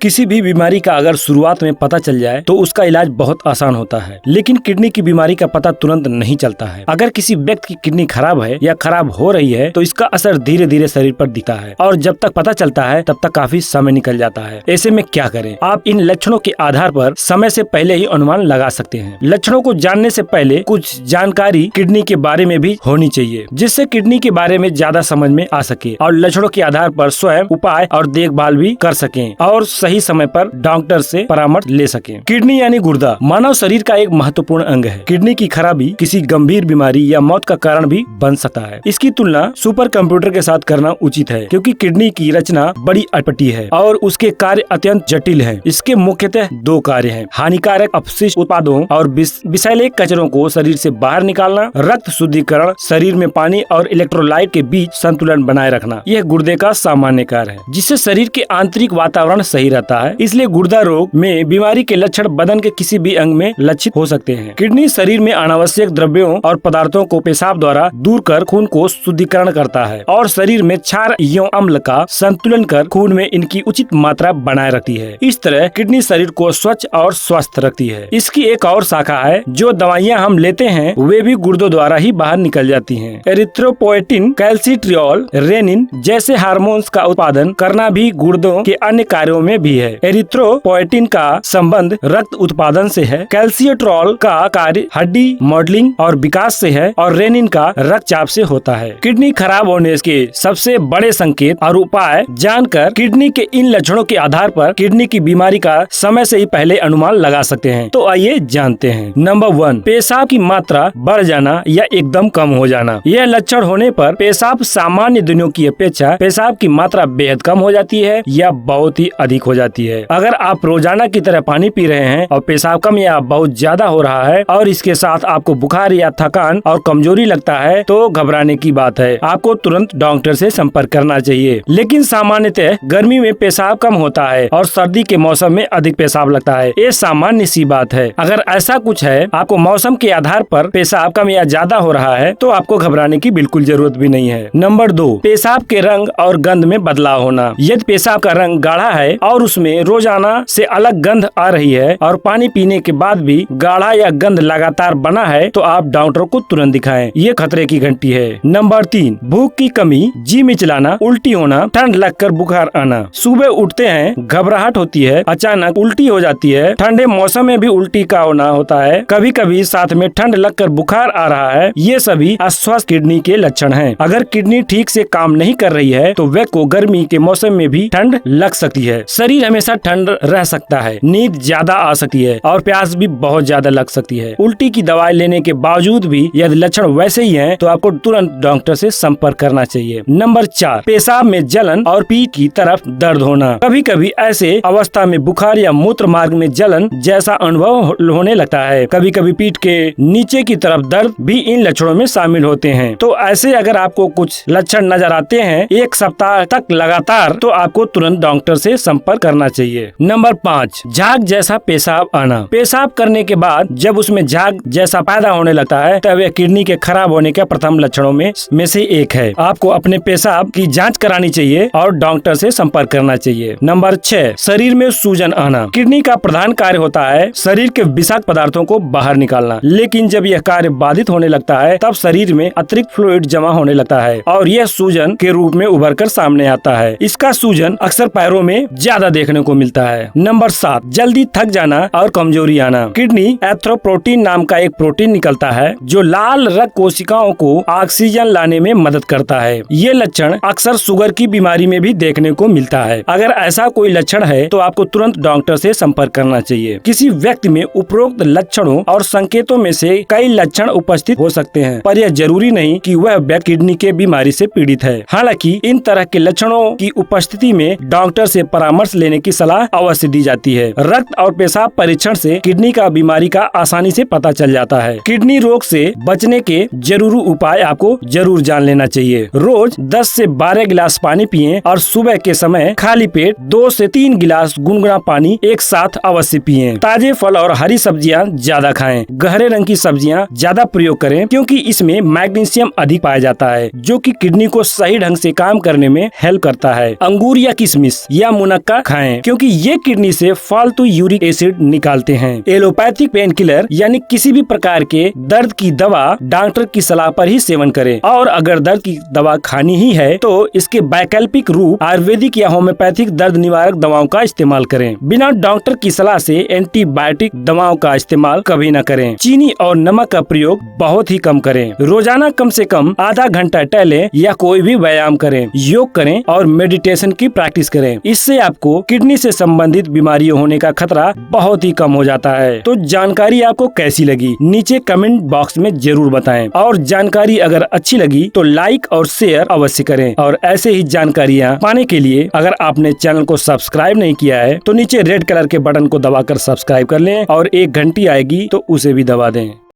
किसी भी बीमारी का अगर शुरुआत में पता चल जाए तो उसका इलाज बहुत आसान होता है, लेकिन किडनी की बीमारी का पता तुरंत नहीं चलता है। अगर किसी व्यक्ति की किडनी खराब है या खराब हो रही है तो इसका असर धीरे धीरे शरीर पर दिखता है और जब तक पता चलता है तब तक काफी समय निकल जाता है। ऐसे में क्या करें? आप इन लक्षणों के आधार पर समय से पहले ही अनुमान लगा सकते हैं। लक्षणों को जानने से पहले कुछ जानकारी किडनी के बारे में भी होनी चाहिए, जिससे किडनी के बारे में ज्यादा समझ में आ सके और लक्षणों के आधार पर स्वयं उपाय और देखभाल भी कर सकें और सही समय पर डॉक्टर से परामर्श ले सकें। किडनी यानी गुर्दा मानव शरीर का एक महत्वपूर्ण अंग है। किडनी की खराबी किसी गंभीर बीमारी या मौत का कारण भी बन सकता है। इसकी तुलना सुपर कंप्यूटर के साथ करना उचित है, क्योंकि किडनी की रचना बड़ी अटपटी है और उसके कार्य अत्यंत जटिल हैं। इसके मुख्यतः दो कार्य हैं: हानिकारक अपशिष्ट उत्पादों और विषैले कचरों को शरीर से बाहर निकालना, रक्त शुद्धिकरण, शरीर में पानी और इलेक्ट्रोलाइट के बीच संतुलन बनाए रखना। यह गुर्दे का सामान्य कार्य है, जिससे शरीर के आंतरिक वातावरण सही रहता है। इसलिए गुर्दा रोग में बीमारी के लक्षण बदन के किसी भी अंग में लक्षित हो सकते हैं। किडनी शरीर में अनावश्यक द्रव्यों और पदार्थों को पेशाब द्वारा दूर कर खून को शुद्धिकरण करता है और शरीर में क्षार एवं अम्ल का संतुलन कर खून में इनकी उचित मात्रा बनाए रखती है। इस तरह किडनी शरीर को स्वच्छ और स्वस्थ रखती है। इसकी एक और शाखा है, जो दवाइयाँ हम लेते हैं वे भी गुर्दों द्वारा ही बाहर निकल जाती हैं। एरिथ्रोपोएटिन, कैल्सिट्रियोल, रेनिन जैसे हार्मोन्स का उत्पादन करना भी गुर्दों के अन्य कार्यों में भी है। एरिथ्रोपोएटिन का संबंध रक्त उत्पादन से है, कैल्सिट्रियोल का कार्य हड्डी मॉडलिंग और विकास से है और रेनिन का रक्तचाप से होता है। किडनी खराब होने के सबसे बड़े संकेत और उपाय जानकर किडनी के इन लक्षणों के आधार पर किडनी की बीमारी का समय से ही पहले अनुमान लगा सकते हैं। तो आइए जानते हैं। नंबर 1, पेशाब की मात्रा बढ़ जाना या एकदम कम हो जाना। यह लक्षण होने पर पेशाब सामान्य दिनों की अपेक्षा पेशाब की मात्रा बेहद कम हो जाती है या बहुत ही अधिक हो जाती है। अगर आप रोजाना की तरह पानी पी रहे हैं और पेशाब कम या बहुत ज्यादा हो रहा है और इसके साथ आपको बुखार या थकान और कमजोरी लगता है तो घबराने की बात है। आपको तुरंत डॉक्टर से संपर्क करना चाहिए। लेकिन सामान्यतः गर्मी में पेशाब कम होता है और सर्दी के मौसम में अधिक पेशाब लगता है। ये सामान्य सी बात है। अगर ऐसा कुछ है, आपको मौसम के आधार पर पेशाब कम या ज्यादा हो रहा है तो आपको घबराने की बिल्कुल जरूरत भी नहीं है। नंबर 2, पेशाब के रंग और गंध में बदलाव होना। यदि पेशाब का रंग गाढ़ा है और उसमें रोजाना से अलग गंध आ रही है और पानी पीने के बाद भी गाढ़ा या गंध लगातार बना है तो आप डॉक्टर को तुरंत दिखाएं। ये खतरे की घंटी है। नंबर 3, भूख की कमी, जी मिचलाना, उल्टी होना, ठंड लगकर बुखार आना। सुबह उठते हैं, घबराहट होती है, अचानक उल्टी हो जाती है। ठंडे मौसम में भी उल्टी का होना होता है, कभी कभी साथ में ठंड लगकर बुखार आ रहा है। ये सभी अस्वस्थ किडनी के लक्षण हैं। अगर किडनी ठीक से काम नहीं कर रही है तो व्यक्ति को गर्मी के मौसम में भी ठंड लग सकती है। शरीर हमेशा ठंड रह सकता है, नींद ज्यादा आ सकती है और प्यास भी बहुत ज्यादा लग सकती है। उल्टी की दवाई लेने के बावजूद भी यदि लक्षण वैसे ही हैं तो आपको तुरंत डॉक्टर से संपर्क करना चाहिए। नंबर 4, पेशाब में जलन और पीठ की तरफ दर्द होना। कभी कभी ऐसे अवस्था में बुखार या मूत्र मार्ग में जलन जैसा अनुभव होने लगता है। कभी कभी पीठ के नीचे की तरफ दर्द भी इन लक्षणों में शामिल होते हैं। तो ऐसे अगर आपको कुछ लक्षण नजर आते हैं 1 सप्ताह तक लगातार तो आपको तुरंत डॉक्टर से संपर्क करना चाहिए। नंबर 5, झाग जैसा पेशाब आना। पेशाब करने के बाद जब उसमें झाग जैसा पैदा होने लगता है तब यह किडनी के खराब होने के प्रथम लक्षणों में से एक है। आपको अपने पेशाब की जांच करानी चाहिए और डॉक्टर से संपर्क करना चाहिए। नंबर 6, शरीर में सूजन आना। किडनी का प्रधान कार्य होता है शरीर के विषाक्त पदार्थों को बाहर निकालना, लेकिन जब यह कार्य बाधित होने लगता है तब शरीर में अतिरिक्त फ्लूइड जमा होने लगता है और यह सूजन के रूप में उभर कर सामने आता है। इसका सूजन अक्सर पैरों में ज्यादा देखने को मिलता है। नंबर 7, जल्दी थक जाना और कमजोरी आना। किडनी एरिथ्रोपोएटिन नाम का एक प्रोटीन निकलता है जो लाल रक्त कोशिकाओं को ऑक्सीजन लाने में मदद करता है। ये लक्षण अक्सर शुगर की बीमारी में भी देखने को मिलता है। अगर ऐसा कोई लक्षण है तो आपको तुरंत डॉक्टर से संपर्क करना चाहिए। किसी व्यक्ति में उपरोक्त लक्षणों और संकेतों में से कई लक्षण उपस्थित हो सकते हैं, पर यह जरूरी नहीं कि वह व्यक्ति किडनी के बीमारी से पीड़ित है। हालांकि इन तरह के लक्षणों की उपस्थिति में डॉक्टर से परामर्श लेने की सलाह अवश्य दी जाती है। रक्त और पेशाब परीक्षण से किडनी का बीमारी का आसानी से पता चल जाता है। किडनी रोग से बचने के जरूरी उपाय आपको जरूर जान लेना चाहिए। रोज 10 से 12 गिलास पानी पिएं और सुबह के समय खाली पेट 2 से 3 गिलास गुनगुना पानी एक साथ अवश्य पिएं। ताजे फल और हरी सब्जियां ज्यादा खाएं। गहरे रंग की सब्जियां ज्यादा प्रयोग करें क्योंकि इसमें मैग्नीशियम अधिक पाया जाता है जो कि किडनी को सही ढंग से काम करने में हेल्प करता है। अंगूर या किशमिश या मुनक्का खाएं, क्योंकि ये किडनी से फालतू यूरिक एसिड निकालते हैं। एलोपैथिक पेन किलर यानी किसी भी प्रकार के दर्द की दवा डॉक्टर की सलाह पर ही सेवन करें, और अगर दर्द की दवा खानी ही है तो इसके वैकल्पिक रूप आयुर्वेदिक या होम्योपैथिक दर्द निवारक दवाओं का इस्तेमाल करें। बिना डॉक्टर की सलाह से एंटीबायोटिक दवाओं का इस्तेमाल कभी न करें। चीनी और नमक का प्रयोग बहुत ही कम करें। रोजाना कम से कम आधा घंटा टहलें या कोई भी व्यायाम करें, योग करें और मेडिटेशन की प्रैक्टिस करें। इससे आपको किडनी से संबंधित बीमारियों होने का खतरा बहुत ही कम हो जाता है। तो जानकारी आपको कैसी लगी नीचे कमेंट बॉक्स में जरूर बताएं, और जानकारी अगर अच्छी लगी तो लाइक और शेयर अवश्य करें। और ऐसे ही जानकारियाँ पाने के लिए अगर आपने चैनल को सब्सक्राइब नहीं किया है तो नीचे रेड कलर के बटन को दबाकर सब्सक्राइब कर लें, और एक घंटी आएगी तो उसे भी दबा दें।